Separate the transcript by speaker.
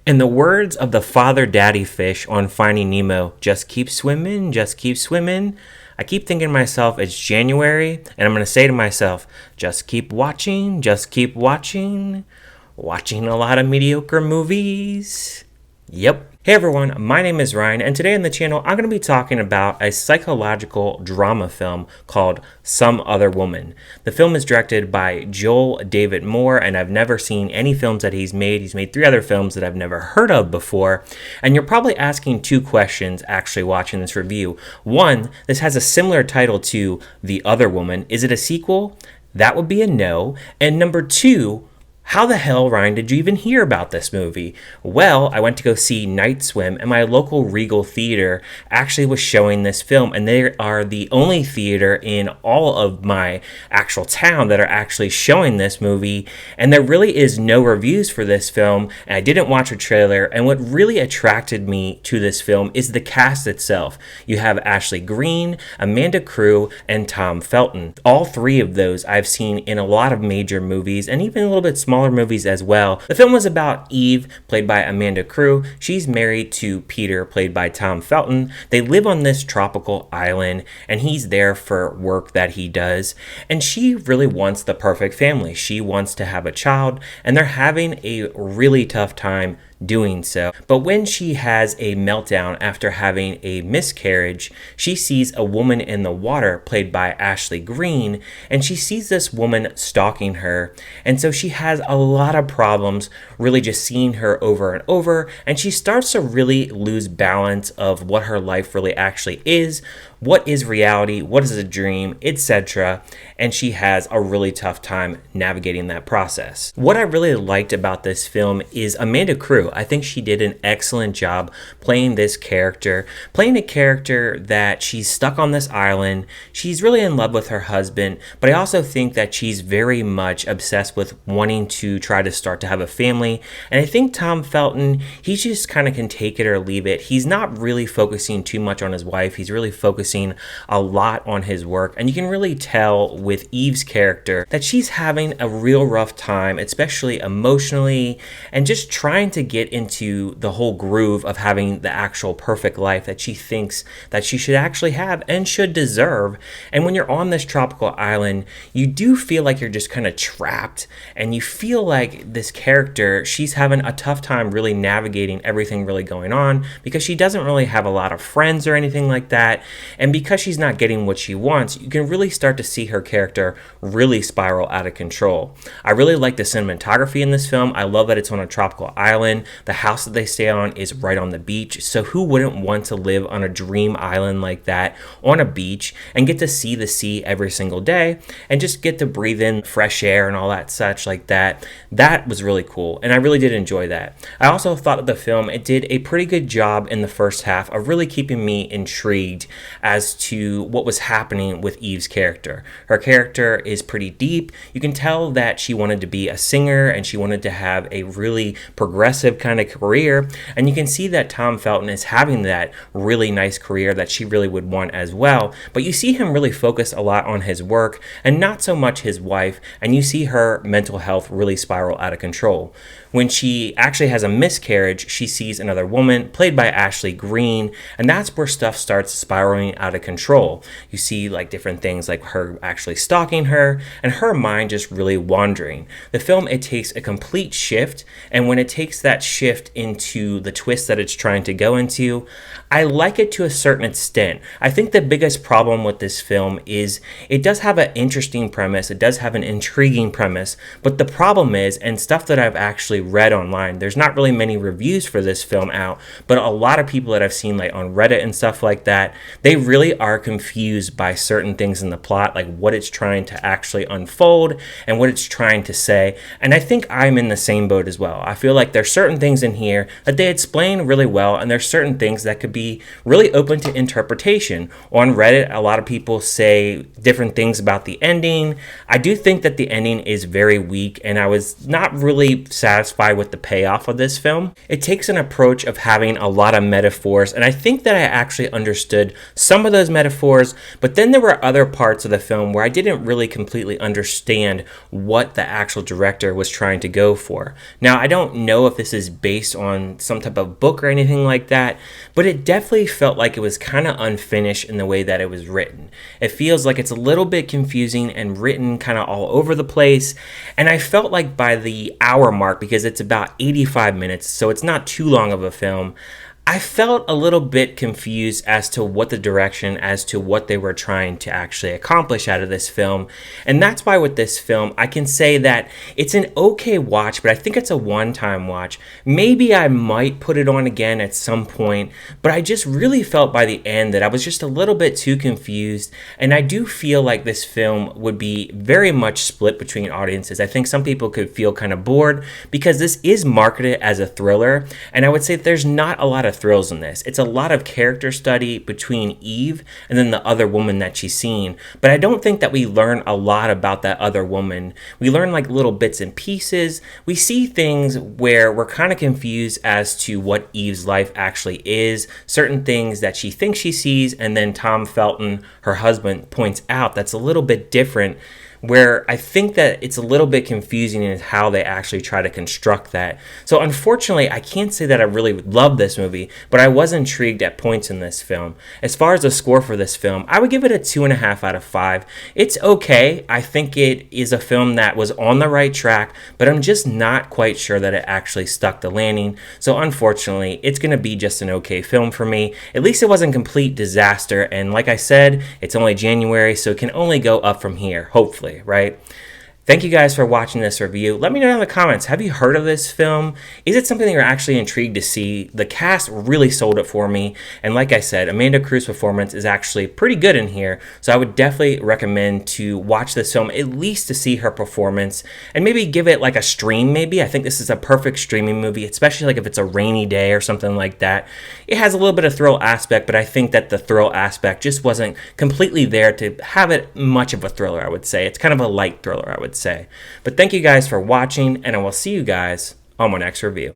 Speaker 1: In the words of the father daddy fish on Finding Nemo, just keep swimming, just keep swimming. I keep thinking to myself, it's January, and I'm going to say to myself, just keep watching, just keep watching. Watching a lot of mediocre movies. Yep. Hey everyone, my name is Ryan, and today on the channel I'm going to be talking about a psychological drama film called Some Other Woman. The film is directed by Joel David Moore, and I've never seen any films that he's made. He's made 3 other films that I've never heard of before, and you're probably asking 2 questions actually watching this review. One, this has a similar title to The Other Woman. Is it a sequel? That would be a no. And number 2, how the hell, Ryan, did you even hear about this movie? Well, I went to go see Night Swim, and my local Regal theater actually was showing this film, and they are the only theater in all of my actual town that are actually showing this movie, and there really is no reviews for this film, and I didn't watch a trailer, and what really attracted me to this film is the cast itself. You have Ashley Greene, Amanda Crew, and Tom Felton. All 3 of those I've seen in a lot of major movies, and even a little bit smaller movies as well. The film was about Eve, played by Amanda Crew. She's married to Peter, played by Tom Felton. They live on this tropical island, and he's there for work that he does. And she really wants the perfect family. She wants to have a child, and they're having a really tough time doing so. But when she has a meltdown after having a miscarriage, she sees a woman in the water, played by Ashley Greene, and she sees this woman stalking her, and so she has a lot of problems really just seeing her over and over, and she starts to really lose balance of what her life really actually is, what is reality, what is a dream, etc. And she has a really tough time navigating that process. What I really liked about this film is Amanda Crew. I think she did an excellent job playing this character, playing a character that she's stuck on this island. She's really in love with her husband, but I also think that she's very much obsessed with wanting to try to start to have a family. And I think Tom Felton, he just kind of can take it or leave it. He's not really focusing too much on his wife. He's really focusing a lot on his work, and you can really tell with Eve's character that she's having a real rough time, especially emotionally, and just trying to get into the whole groove of having the actual perfect life that she thinks that she should actually have and should deserve. And when you're on this tropical island, you do feel like you're just kind of trapped, and you feel like this character, she's having a tough time really navigating everything really going on because she doesn't really have a lot of friends or anything like that. And because she's not getting what she wants, you can really start to see her character really spiral out of control. I really like the cinematography in this film. I love that it's on a tropical island. The house that they stay on is right on the beach. So who wouldn't want to live on a dream island like that on a beach and get to see the sea every single day and just get to breathe in fresh air and all that such like that? That was really cool, and I really did enjoy that. I also thought that the film, it did a pretty good job in the first half of really keeping me intrigued as to what was happening with Eve's character. Her character is pretty deep. You can tell that she wanted to be a singer and she wanted to have a really progressive kind of career, and you can see that Tom Felton is having that really nice career that she really would want as well, but you see him really focus a lot on his work and not so much his wife, and you see her mental health really spiral out of control. When she actually has a miscarriage, she sees another woman, played by Ashley Greene, and that's where stuff starts spiraling out of control. You see like different things like her actually stalking her and her mind just really wandering. The film, it takes a complete shift, and when it takes that shift into the twist that it's trying to go into, I like it to a certain extent. I think the biggest problem with this film is it does have an interesting premise, it does have an intriguing premise, but the problem is, and stuff that I've actually read online, there's not really many reviews for this film out, but a lot of people that I've seen like on Reddit and stuff like that, they really are confused by certain things in the plot, like what it's trying to actually unfold and what it's trying to say. And I think I'm in the same boat as well. I feel like there's certain things in here that they explain really well, and there's certain things that could be really open to interpretation. On Reddit, a lot of people say different things about the ending. I do think that the ending is very weak, and I was not really satisfied with the payoff of this film. It takes an approach of having a lot of metaphors, and I think that I actually understood some some of those metaphors, but then there were other parts of the film where I didn't really completely understand what the actual director was trying to go for. Now, I don't know if this is based on some type of book or anything like that, but it definitely felt like it was kind of unfinished in the way that it was written. It feels like it's a little bit confusing and written kind of all over the place, and I felt like by the hour mark, because it's about 85 minutes, so it's not too long of a film, I felt a little bit confused as to what the direction, as to what they were trying to actually accomplish out of this film. And that's why with this film, I can say that it's an okay watch, but I think it's a one-time watch. Maybe I might put it on again at some point, but I just really felt by the end that I was just a little bit too confused. And I do feel like this film would be very much split between audiences. I think some people could feel kind of bored because this is marketed as a thriller. And I would say there's not a lot of thrills in this. It's a lot of character study between Eve and then the other woman that she's seen. But I don't think that we learn a lot about that other woman. We learn like little bits and pieces. We see things where we're kind of confused as to what Eve's life actually is, certain things that she thinks she sees, and then Tom Felton, her husband, points out that's a little bit different, where I think that it's a little bit confusing in how they actually try to construct that. So unfortunately, I can't say that I really love this movie, but I was intrigued at points in this film. As far as the score for this film, I would give it a 2.5 out of 5. It's okay. I think it is a film that was on the right track, but I'm just not quite sure that it actually stuck the landing. So unfortunately, it's going to be just an okay film for me. At least it wasn't complete disaster, and like I said, it's only January, so it can only go up from here, hopefully. Right? Thank you guys for watching this review. Let me know in the comments, have you heard of this film? Is it something that you're actually intrigued to see? The cast really sold it for me. And like I said, Amanda Cruz's performance is actually pretty good in here. So I would definitely recommend to watch this film, at least to see her performance, and maybe give it like a stream maybe. I think this is a perfect streaming movie, especially like if it's a rainy day or something like that. It has a little bit of thrill aspect, but I think that the thrill aspect just wasn't completely there to have it much of a thriller, I would say. It's kind of a light thriller, I would say. But thank you guys for watching, and I will see you guys on my next review.